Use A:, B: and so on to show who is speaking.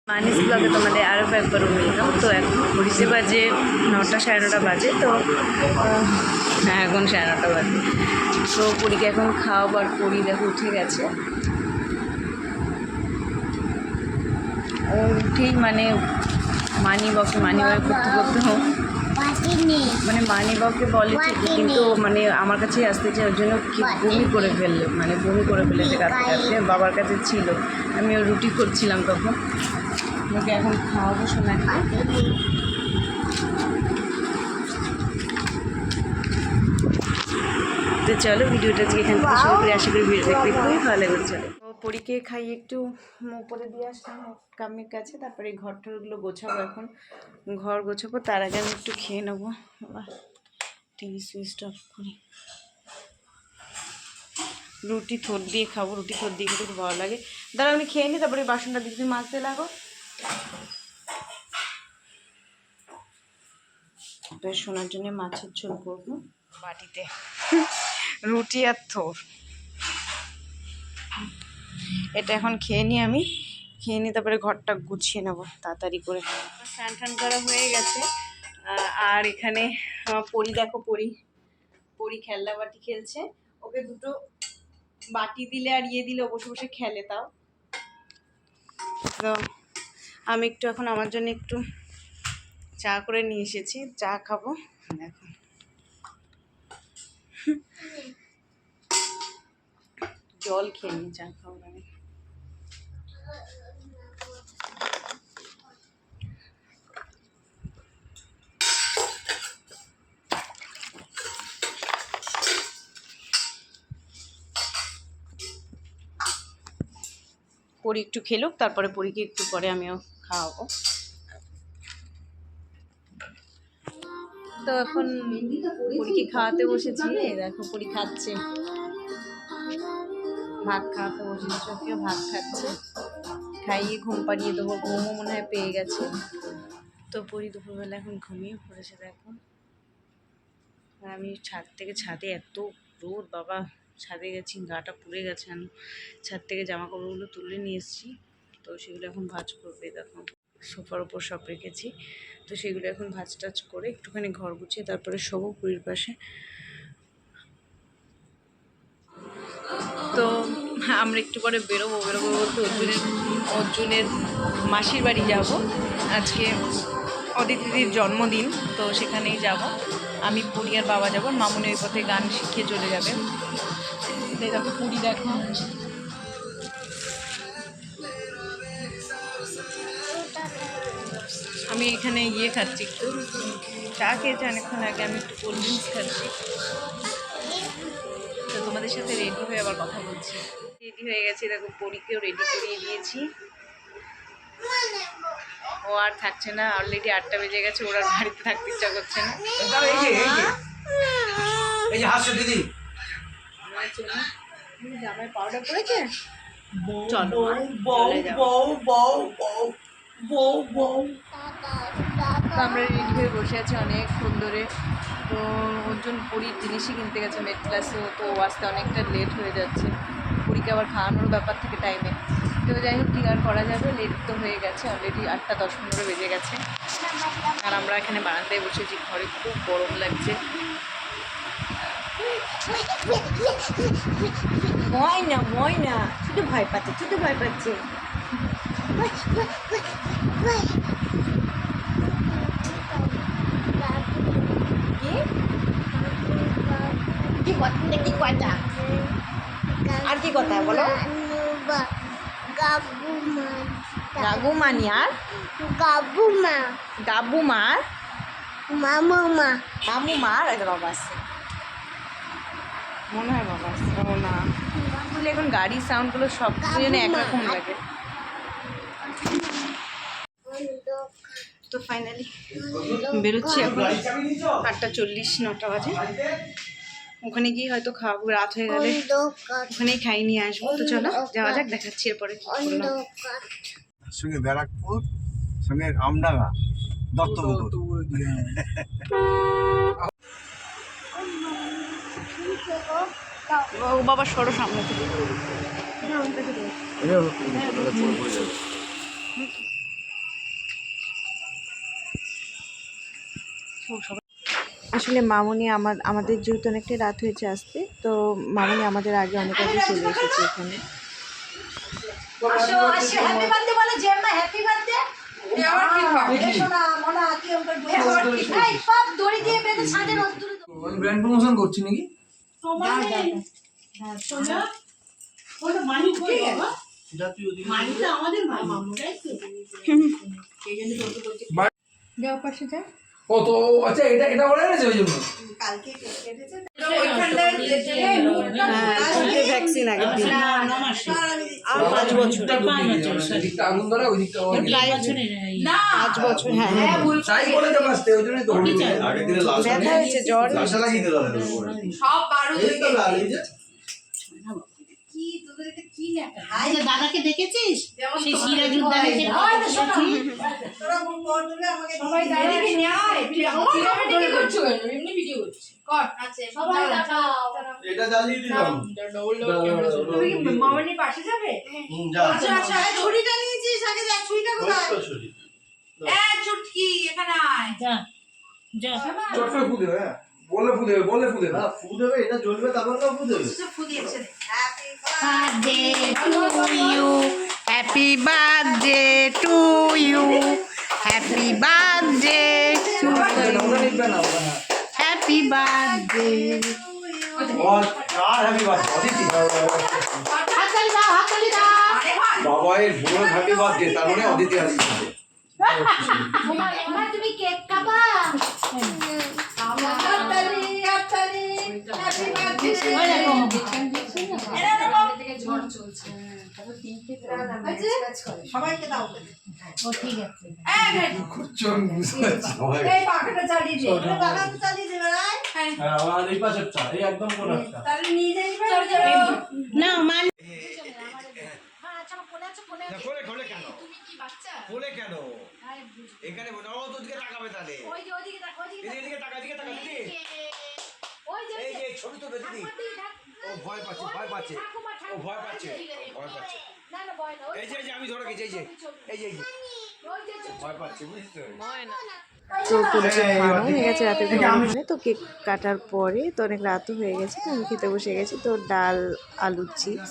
A: মানিস ব্লগে তোমাদের আরও একবার ওয়েলকাম। তো এখন ঘড়িতে বাজে 9টা 9:30 বাজে। তো হ্যাঁ, এখন 9:30 বাজে। তো পুরীকে এখন খাওয়াবার পরি দেখো উঠে গেছে। ও উঠেই মানে মানিবাবুকে করতে করতে মানে মানিবাবুকে বলে ঠিকই, কিন্তু মানে আমার কাছেই আসতে চাই, ওর জন্য কি বমি করে ফেলেছে কাঁদতে কাঁদতে। বাবার কাছে ছিল, আমি ও রুটি করছিলাম তখন। ওকে এখন খাওয়াবো সোনাকে। তো চলো ভিডিওটা আজকে এখান থেকে শুরু করে, আশা করি ভিডিও দেখতে খুবই ভালো লাগবে। চলো তো পরীকে খাইয়ে একটু উপরে দিয়ে আসলাম কামির কাছে, তারপরে ঘর টরগুলো গোছাবো। এখন ঘর গোছাবো, তার আগে আমি একটু খেয়ে নেবো। টিভি সুইচ অফ করি। রুটি থোর দিয়ে খাবো, রুটি থোর দিয়ে খেতে খুব ভালো লাগে। দাঁড়া আমি খেয়ে নিই, তারপরে বাসনটা দিদি মাজতে লাগো। শোনার জন্য মাছের ঝোল করবো বাটিতে, রুটি আর থোর। এটা এখন খেয়ে নিই তারপরে ঘরটা গুছিয়ে নেবো তাড়াতাড়ি করে। স্নান টান করা হয়ে গেছে। আর এখানে পরি দেখো, পরি খেলনা বাটি খেলছে। ওকে দুটো বাটি দিলে আর দিলে ও বসে বসে খেলে। তাও তো আমি একটু এখন আমার জন্য একটু চা করে নিয়ে এসেছি, চা খাবো। দেখো জল খেয়ে নি, চা খাবো আমি। পরি একটু খেলুক, তারপরে পরীকে একটু পরে আমিও খাওয়াবো। তো এখন পরীকে খাওয়াতে বসেছি। দেখো পরি খাচ্ছে, ভাত খাওয়াতে বসেছি। চোখেও ভাত খাচ্ছে, খাইয়ে ঘুম পাড়িয়ে দেবো। ঘুমও মনে হয় পেয়ে গেছে। তো পরি দুপুরবেলা এখন ঘুমিয়ে পড়েছে দেখো। আর আমি ছাদে এত রোদ বাবা, ছাদে গেছি, গাটা পুড়ে গেছে। আমি ছাদ থেকে জামা কাপড়গুলো তুলে নিয়ে এসেছি, তো সেগুলো এখন ভাঁজ করবে। দেখো সোফার ওপর সব রেখেছি, তো সেগুলো এখন ভাঁজ টাজ করে একটুখানি ঘর গুছিয়ে তারপরে শোবো পুরীর পাশে। তো আমরা একটু পরে বেরোবো বলতে অর্জুনের মাসির বাড়ি যাব। আজকে অদিতিদির জন্মদিন, তো সেখানেই যাব। আমি পুরী আর বাবা যাবো। মামুনি ওই পথে গান শিখিয়ে চলে যাবে। দেখো পুরী দেখো, আমি এখানে খাচ্ছি, একটু চা খেয়েছি অনেকক্ষণ আগে। আমি একটু কোল্ড ড্রিঙ্কস খাচ্ছি। তো তোমাদের সাথে রেডি হয়ে আবার কথা বলছি। রেডি হয়ে গেছি দেখো, পরীকেও রেডি করিয়ে দিয়েছি। ও আর থাকছে না, অলরেডি 8টা বেজে গেছে। ওর আর বাড়িতে থাকতে ইচ্ছা করছে না। জামাই পাউডার করেছে, চলো আমরা রেডি হয়ে বসে আছি অনেকক্ষণ ধরে। তো অর্জুন পুরীর জিনিসই কিনতে গেছে মেড ক্লাসে, তো আসতে অনেকটা লেট হয়ে যাচ্ছে। পুরীকে আবার খাওয়ানোর ব্যাপার থেকে টাইমে। তো যাই হোক, কি আর করা যাবে, লেট তো হয়ে গেছে অলরেডি। 8টা 10-15 বেজে গেছে। আর আমরা এখানে বারান্দায় বসেছি, ঘরে খুব গরম লাগছে। ময়না শুধু ভয় পাচ্ছে। আর কি কথা বলো? গাগুমানি আর গাবুমার মামুমার বাবা আসছে, মনে হয় বাবা আসছে। ও না, বলে এখন গাড়ির সাউন্ডগুলো সব যেন একরকম লাগে। তো ফাইনালি বেরোচ্ছি এখন। 8:40, 9টা বাজে। ওখানে গিয়ে হয়তো খাওয়াবো, রাত হয়ে গেলে ওখানেই খাই নিয়ে আসবো। তো চলো যাওয়া যাক, দেখাচ্ছি এরপরে কি করলাম।
B: সঙ্গে ব্যারাকপুর, সঙ্গে আমডাঙ্গা, দত্তপুকুর।
A: ও বাবা সরো সামনে থেকে। আসলে মামুনি আমাদের যেহেতু অনেকটাই রাত হয়েছে আসতে, তো মামুনি আমাদের আগে অনেক আগে চলে এসেছে এখানে।
C: ব্র্যান্ড প্রমোশন করছি নাকি? ও তো আচ্ছা, এটা ওরা এনেছে ওই জন্য।
A: ভ্যাকসিন আগে দিন আর 5 বছর,
C: এদিকটা আগুন ধরে, ওই দিকটা
A: 5 বছর। হ্যাঁ হ্যাঁ,
C: তাই বলে তো বাঁচতে, ওই জন্যই তো
B: আগের দিনে লাল
A: ব্যথা হয়েছে, জ্বর
B: লাশা লাগিয়ে দিল ওদের উপরে।
D: সব বারো
B: এই তো লাল, এই যে।
D: কি তোদের এটা কি লেখা?
E: দাদাকে দেখেছিস সেই সিরাজুদ্দৌলাকে
D: সবাই দাঁড়িয়ে নেয় তুই আমার ভিডিও করছো কেন? এমনি ভিডিও করছিস কর। আচ্ছা সবাই দাঁড়াও।
B: এটা জ্বালিয়ে দিলাম।
D: তুমি কি মামনির পাশে যাবে?
B: যা।
D: আচ্ছা আচ্ছা ছুরিটা নিয়েছিস আগে দেখ ছুরিটা কোথায়?
B: ওই তো ছুরি।
D: চুটকি এখানে আয়।
E: যা যা
C: চট করে ফু দেবে, হ্যাঁ বললে ফু দেবে, বললে ফু দেবে।
B: না, ফু দেবে, এটা জ্বলবে, তারপর না ফু দেবে।
D: সব ফুদিয়েছে
A: happy birthday to you, happy birthday to you, happy birthday to
C: ওরা নিবে না, ওরা না।
A: Happy birthday.
B: আর হ্যাপি বার্থডে অদিতি।
E: হাততালি দাও, হাততালি দাও।
D: আরে ভাই
B: বাবা এর বুড়ো হ্যাপি বার্থডে, তার মানে অদিতি আসছে।
E: এবার তুমি কেক কাটা।
D: হাততালি হাততালি হ্যাপি বার্থডে
E: ওই দেখো
D: সবাইকে দাও
E: ও ঠিক আছে।
C: চোখ বুঝতে পারছি।
D: এই পাখাটা চালিয়ে দে পাখাটা চালিয়ে দে ভাই
C: হ্যাঁ, আমার এই পাশেরটা, এই একদম কোনারটা।
D: তাহলে নিয়ে যাই
E: না মান
B: খোলে খোলে কেন? খোলে কেন? এখানে ও তো দিকে তাকাবে তাহলে। এদিকে তাকা, এদিকে তাকা দিদি। এই যে ছবি তো দিদি। ও ভয় পাচ্ছে, ভয় পাচ্ছে। ও ভয় পাচ্ছে, ভয় পাচ্ছে। এই যে আমি ধরে গেছি, এই যে ভয় পাচ্ছে, বুঝছো?
A: তো তুলছে খাওয়ানো হয়ে গেছে রাতের খাওয়া, তো কেক কাটার পরে তো অনেক রাতও হয়ে গেছে, তো আমি খেতে বসে গেছি। তো ডাল, আলুর চিপস,